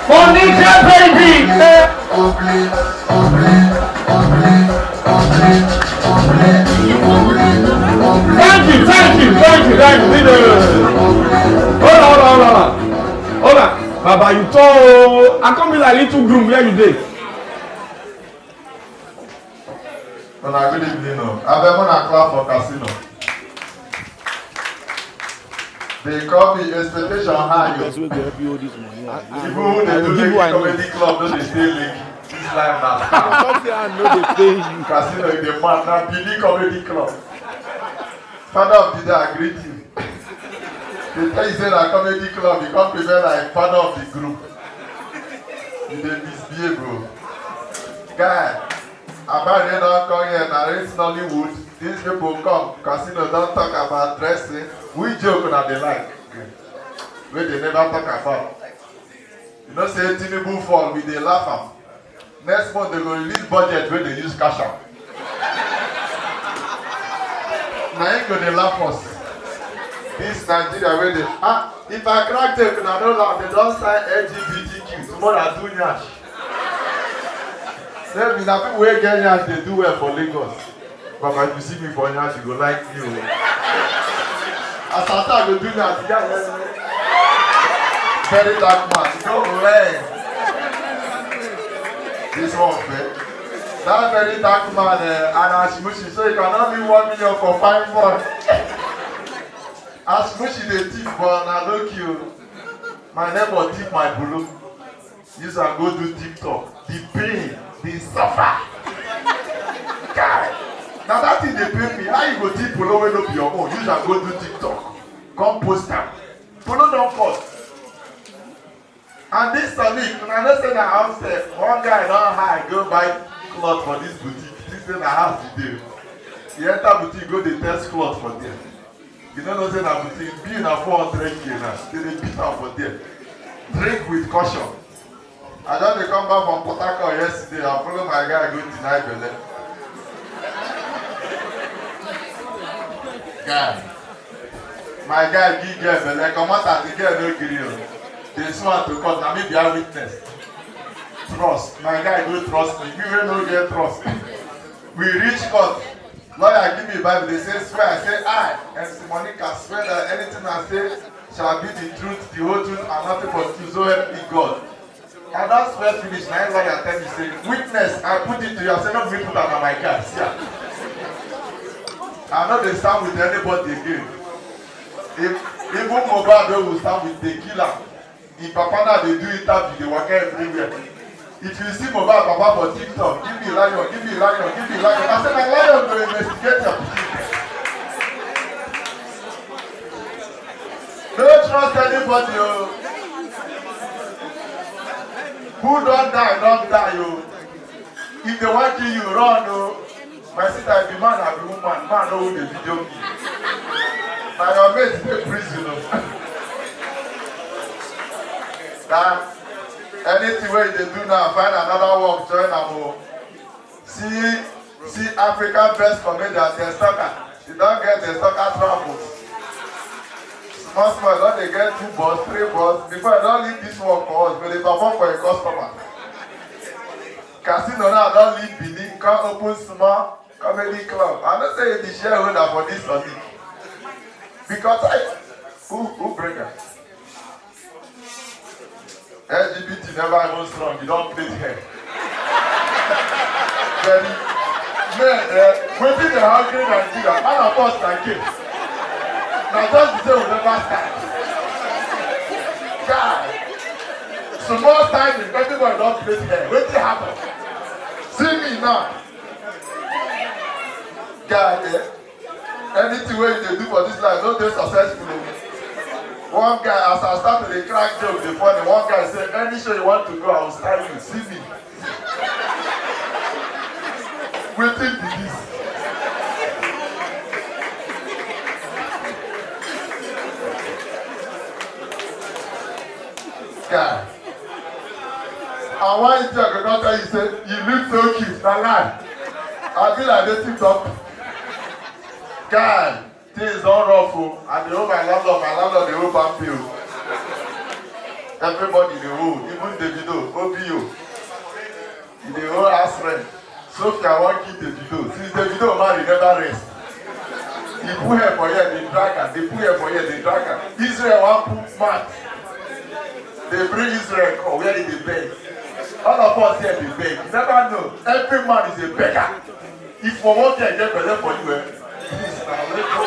Monica baby. Thank you. Hold on. Baba, you told I can't be like little groom where you did. When I good evening, I been on a clap for casino. They call me expectation high. People they do like comedy club, don't they stay late? This life now. I know they pay you. Casino in the man now, Billy Comedy Club. Father of the day, I greet you. They tell you say that comedy club, you can't prepare like father of the group. You dey misbehave, bro. Guy, about they don't come here narrate Nollywood. These people come, casino don't talk about dressing. We joke na they like. Wey they never talk about. You know say Tinubu fall, we dey laugh am. Next month they go release budget wey they use cash out. Na him go dey laugh us. This Nigeria wey dey if I crack tape na no laugh, they don sign LGBTQ tomorrow I do nyash. Tell me na people wey get nyash dey do well for Lagos. Baba if you see me for nyash you go like me o. As I go do nyash, yeah. Very dark man, you don't learn. This one, man. That very dark man, Ashmushi, so you can only 1 million for 5 months. Ashmushi, the thief, but I look you. My neighbor thief my blue. Use and go do TikTok. The pain, the suffer. God. Now that thing they pay me, how you go thief polo when no be your own? Use and go do TikTok. Come post them. Polo don't cost. And this week, when I don't say that upstairs, one guy don't hide, go buy cloth for this boutique. This thing I have to do. He enter boutique, go they test cloth for them. You don't know say that boutique, being a 400K now, they beat out for them. Drink with caution. I just come back from Port Harcourt yesterday, I follow my guy go deny Bele. Guy. My guy give girl Bele, come out and the girl no grill. They swear to God, now maybe I witness. Trust. My guy don't trust me. We will not get trust. We reach court. Lawyer give me a Bible. They say swear. I say I. And Monica swear that anything I say shall be the truth, the whole truth, and nothing but truth. So help me God. And that swear finish. Now lawyer tell me say witness. I put it to you. I say no, me put that on my guy. Yeah. I know they stand with anybody again. If even Mobile will stand with the killer. If Papa now they do interview, they work everywhere. If you see Mobile Papa for TikTok, give me lion. I said, my lion will investigate your position. Don't trust anybody, yo. Who don't die, yo. If they want to kill you, run, yo. My sister, I be man, I be woman. Man, no the video me. Now your mate dey prison, yo. That anything where they do now, find another work, join them. See African best comedian, the stalker. You don't get the stalker travels. Small, don't they get 2 balls, 3 balls. Before I don't leave this work for us, but they perform for a customer. Casino now don't leave Benin, can't open small comedy club. I don't say the shareholder for this or this. Because who bring her? LGBT never even strong, you don't play hair. Very waiting the hungry Nigeria, man of us like it. Now just to say we never start. God. Small time everybody don't play hair. Wait till happen. See me now. God, anything where you do for this life, don't be successful. One guy, as I started to crack joke, the funny, one guy said, any show you want to go, I will style you. See me. Waiting for this. Guy. I want you to tell you, say, you look so cute, not lie. I feel like they TikTok. Guy. Things don't ruffle, and they owe my landlord, they owe back bill. Everybody they owe, even David never rest. They put here for here, they drag her. They put here for here, they drag her. Israel want put mat. They bring Israel come where they beg. All of us here they beg. You never know. Every man is a beggar. If for one day I get better for you, please now let's go.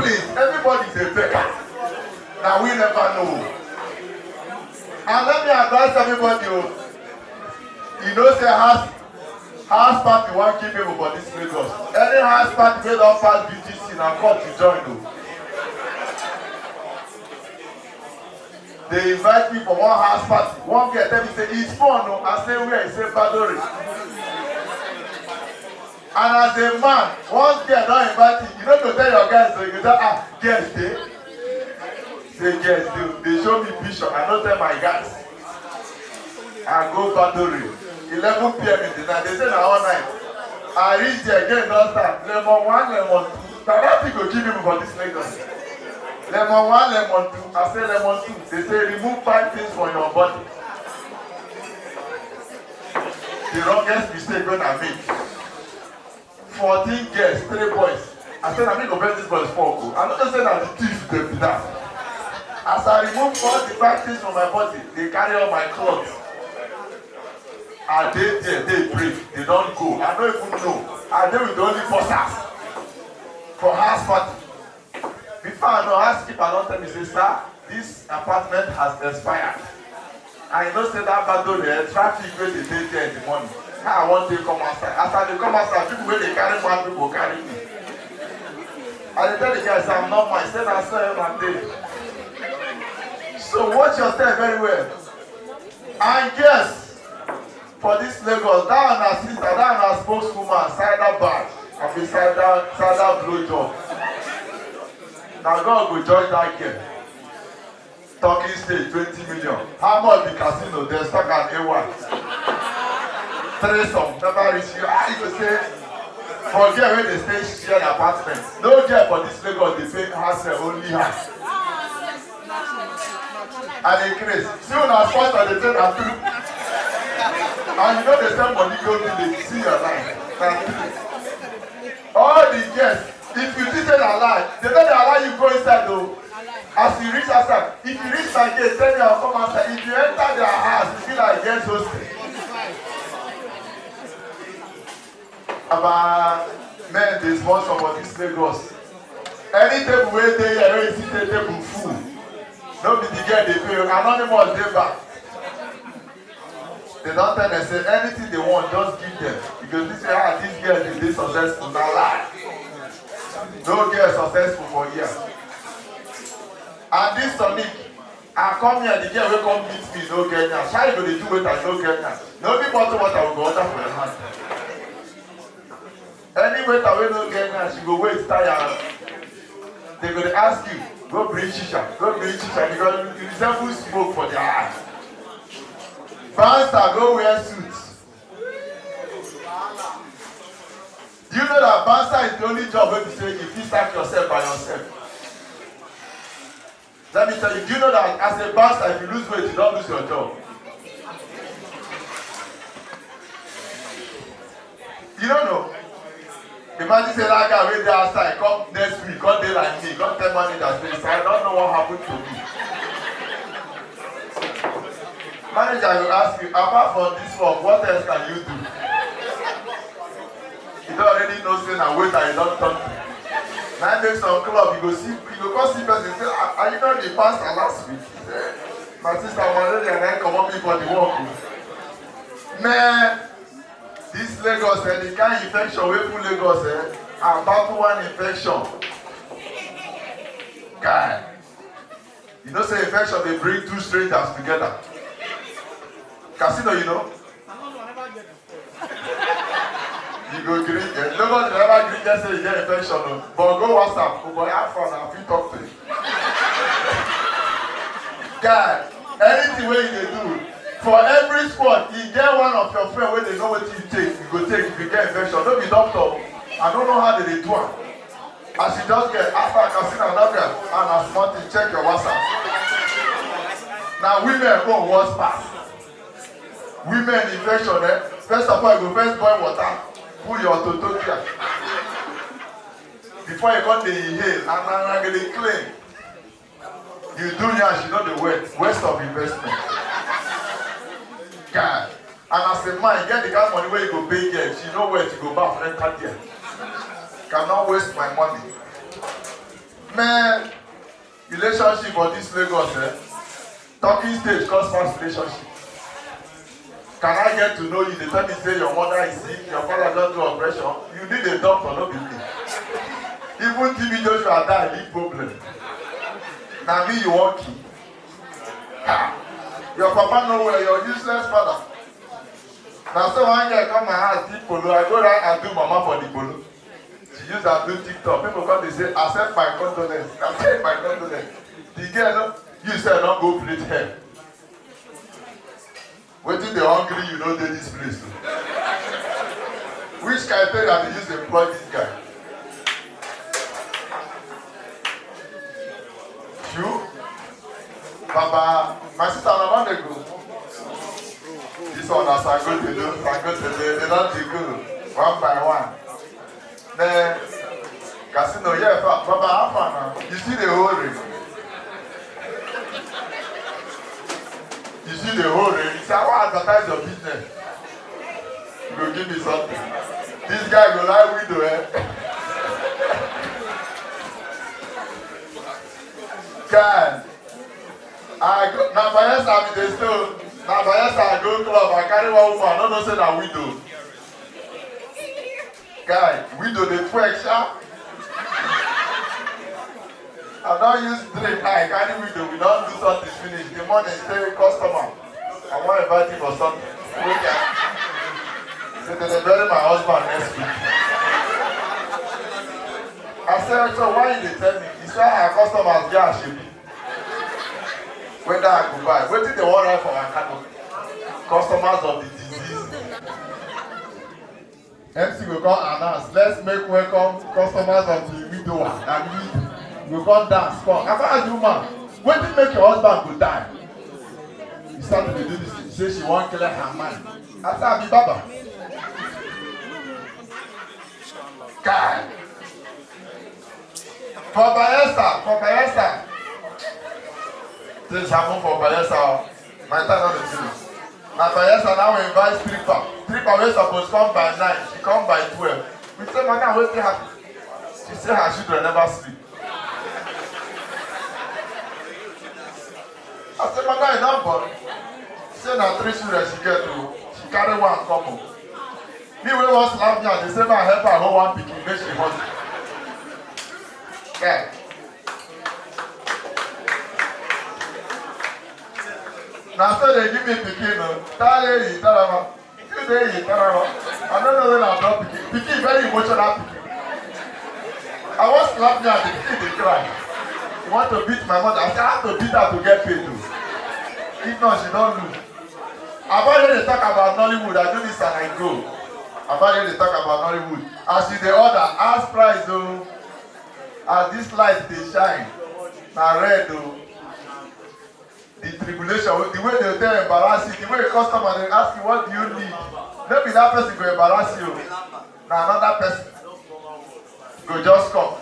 Please, everybody is a beggar. Now we never know. And let me advise everybody, you know say house party won't keep people for this Lagos. Any house party wey don pass BTC na court to join o. They invite me for one house party. One girl tell me say it's fun o. I say where? He say Badore. And as a man, once girl don invite you, you no go tell your guys so you go tell girls dey. Say girls dey show me picture. I no tell my guys. I go Badore. 11 p.m. in the night. They say na all night. I reach there again don start. Lemon 1, lemon 2. Na that thing go kill people for this Lagos. Lemon 1, lemon 2. I say lemon 2. They say remove 5 things from your body. The wrongest mistake when I make. 14 girls, 3 boys. I said I make go best this boys 4. I not say that the thief dey be that. As I remove all the 5 things from my body, they carry all my clothes. And they there, they pray. They don't go. I don't even know. I dey with the only forces for house party. Before I know, housekeeper don't tell me, say, sir, this apartment has expired. I know say that battle there, traffic where they dey there in the morning. How I want to come outside. After they come outside, people where they carry one, people carry me. And they tell the guys, I'm not mine. Say I saw him and day. So watch yourself very well. And guess, for this Lagos, that one sister, that one spokeswoman, cider bar, and be cider blow job. Now God will join that girl. Talking stage 20 million. How much the casino? They stuck at A1. 3 some never reach you. You go say, forget where they stay share the apartment. No girl for this Lagos, they pay herself only her. And they crazy. See when I sponsor, they say that true. And you know they send money go to they see your life. All the guests, if you think they lie, they don't allow you go inside though. As you reach outside, if you reach my gate, tell me I'll come outside. If you enter their house, you feel like guest hosting. About men, they sponsor for this Lagos. Any table where they are, where you see the table full. No be the girl they pay. Anonymous they back. They don't tell them, say anything they want, just give them. Because this year, this girl is this successful. Now lie. No girl successful for years. And this Sonic, I come here, the girl will come meet me, no girl now. Shall you go to do it and no girl now? No be bottle water will go order for your hand. Any waiter will no girl now, she go wait, tired. They go to ask you, go bring shisha, because you resemble smoke for their eyes. Bouncer go wear suits. Do you know that bouncer is the only job where you say if you sack yourself by yourself? Let me tell you, do you know that as a bouncer, if you lose weight, you don't lose your job? You don't know? Imagine say that guy wait there outside, come next week, come there like me, come tell manager, say, I don't know what happened to me. Manager will ask you, apart from this work, what else can you do? You don't already know, say, now wait, you don't talk to. Now make some club, you go come see person, say, are you not the pastor last week? My sister, my lady, and I come on me for the work. Man, this Lagos, the kind of infection, we full Lagos, about one infection. God. You know, say infection, they bring 2 strangers together. Casino, you know? You go green, nobody never green just say you get infection, but go WhatsApp, go have fun and fit talk to you. God, anything wey you dey do, for every sport, you get one of your friends wey dey know wetin you take, you go take if you get infection. No be doctor, I don't know how they dey do am. As you just get after casino and doctor and as monthly, check your WhatsApp. Now women go worse pass. Women infection, first of all, you go first boil water, Put your toto here. Before you got the inhale, and really clean. You do yash, you know the waste of investment. God. And as a man, get the kind of money where you go pay girls, you know where to go back for that year. Cannot waste my money. Man, relationship for this Lagos, talking stage cause fast relationship. Can I get to know you? They tell me say your mother is sick, your father don't do operation. You need a doctor, not be me. Even TV Joshua die, big problem. Now me you walking. Your papa know where your useless father. Now so one guy come my house, deep polo. I go right and do mama for the polo. She use and do TikTok. People come they say, accept my condolence. Accept my condolence. The girl, you said don't go plait hair. Waiting the hungry, you know they this place. Which criteria they use to employ this guy? You? Baba, my sister, I want to go. This one as I go to do, they don't go one by one. Then, casino, yeah, Baba, how far now? You see the whole ring. You see the whole ring. You say, I want to advertise your business. You go give me something. This guy go like widow, eh? God. I go, now by yes I be the stone. Now by yes I go club, I carry one woman, I don't say that widow. Guy, widow the twerk sharp. I don't use drink, I carry widow, we don't do something finish. The money stay customer. I want to invite him for something. Okay. So they bury my husband next week. I said, so why you tell me? He said, our customers get a whether I go buy, what did they want right for my cattle? Customers of the disease. MC will come announce, let's make welcome customers of the widower and we will come dance. Come. After as woman, when did make your husband go die? He started to do this, he said she won't kill her mind. I said, I'll be Baba. God. For Bayelsa. Things happen for Bayelsa. My time on the TV. Now Bayelsa now we invite stripper. Stripper wey supposed come by 9, she come by 12. We say, Madam, what's happen? She say her children never sleep. I say, Madam, you don't born. She say, now 3 children she get to. She carry one couple. Me wey wan slap me and they say, I help her hold one pikin make she hold it. Yeah. Now so they give me pikin, I don't know when I drop pikin. Pikin very emotional pikin. I want to slap me and the pikin they cry. You want to beat my mother? I say I have to beat her to get paid too. If not, she don't lose. About when they talk about Nollywood, I do this and I go. About when they talk about Nollywood, as you the order, ask price though. As this light they shine, now red though. The tribulation, the way they tell embarrass you, the way the customer they ask you what do you need. Maybe that person go embarrass you. Now another person go just come.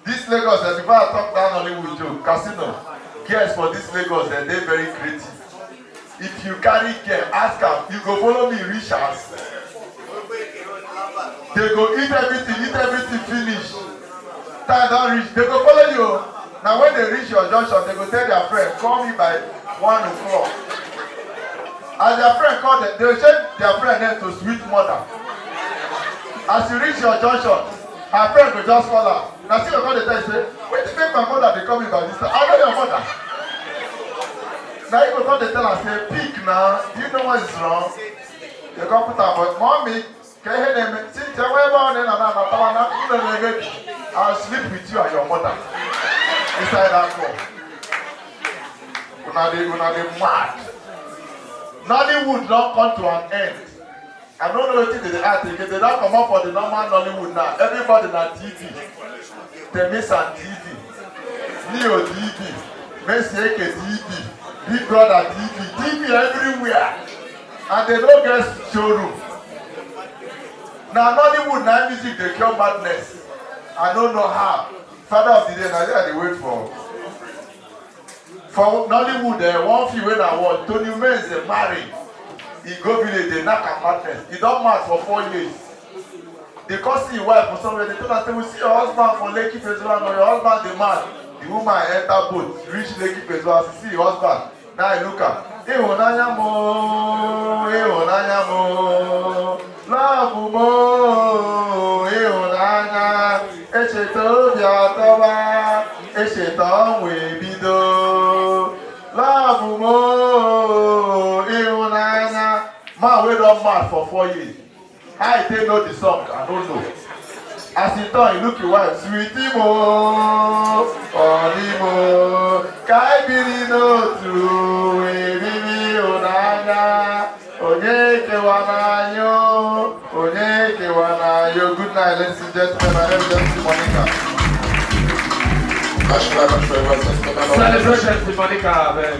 This Lagos, before I talk down Nollywood joke, casino, girls for this Lagos, they're very creative. If you carry care, ask them, you go follow me reach house. They go eat everything, finish. Time don't reach, they go follow you. Now when they reach your junction, they go tell their friend, call me by 1 o'clock. As their friend call them, they will change their friend name to Sweet Mother. As you reach your junction, her friend will just call her. Now see, you call the tell you say, wait to make my mother, they call me by this time. I know your mother. Now you go call the tell her, say, pick now, do you know what is wrong? They come put her, but mommy, can you hear them? See, I'll sleep with you and your mother. Inside that car. Una dey mad. Nollywood don't come to an end. I don't know what they act again. They don't come up for the normal Nollywood now. Everybody na TV. They miss on TV. Neo TV. Messi TV. Big Brother TV. TV everywhere. And they don't get showroom. Now Nollywood, now music, they cure madness. I don't know how. Father of the day, now they wait for. For Nollywood, one few when I watch, Tony Menz marry. He go village, they knock at madness. He don't match for 4 years. They can't see his wife for somewhere. They told her, we see your husband for Lekki Festival, or your husband the man. The woman enter boat, reach Lekki Festival, she see your husband. Now I look at ihunanya mo, love mo, ihunanya, echeta obi atọwa, echeta ọnwa ebido. Love mo, ihunanya. Man wey don mad for 4 years. How he take know the song? I don't know. As he turn, he look his wife, sweetie mo, honey mo, kaibiri no tu, ebibi onanya, onyeke wanayo, onyeke wanayo. Good night, ladies and gentlemen. My name is MC Monica. Celebration to Monica, man.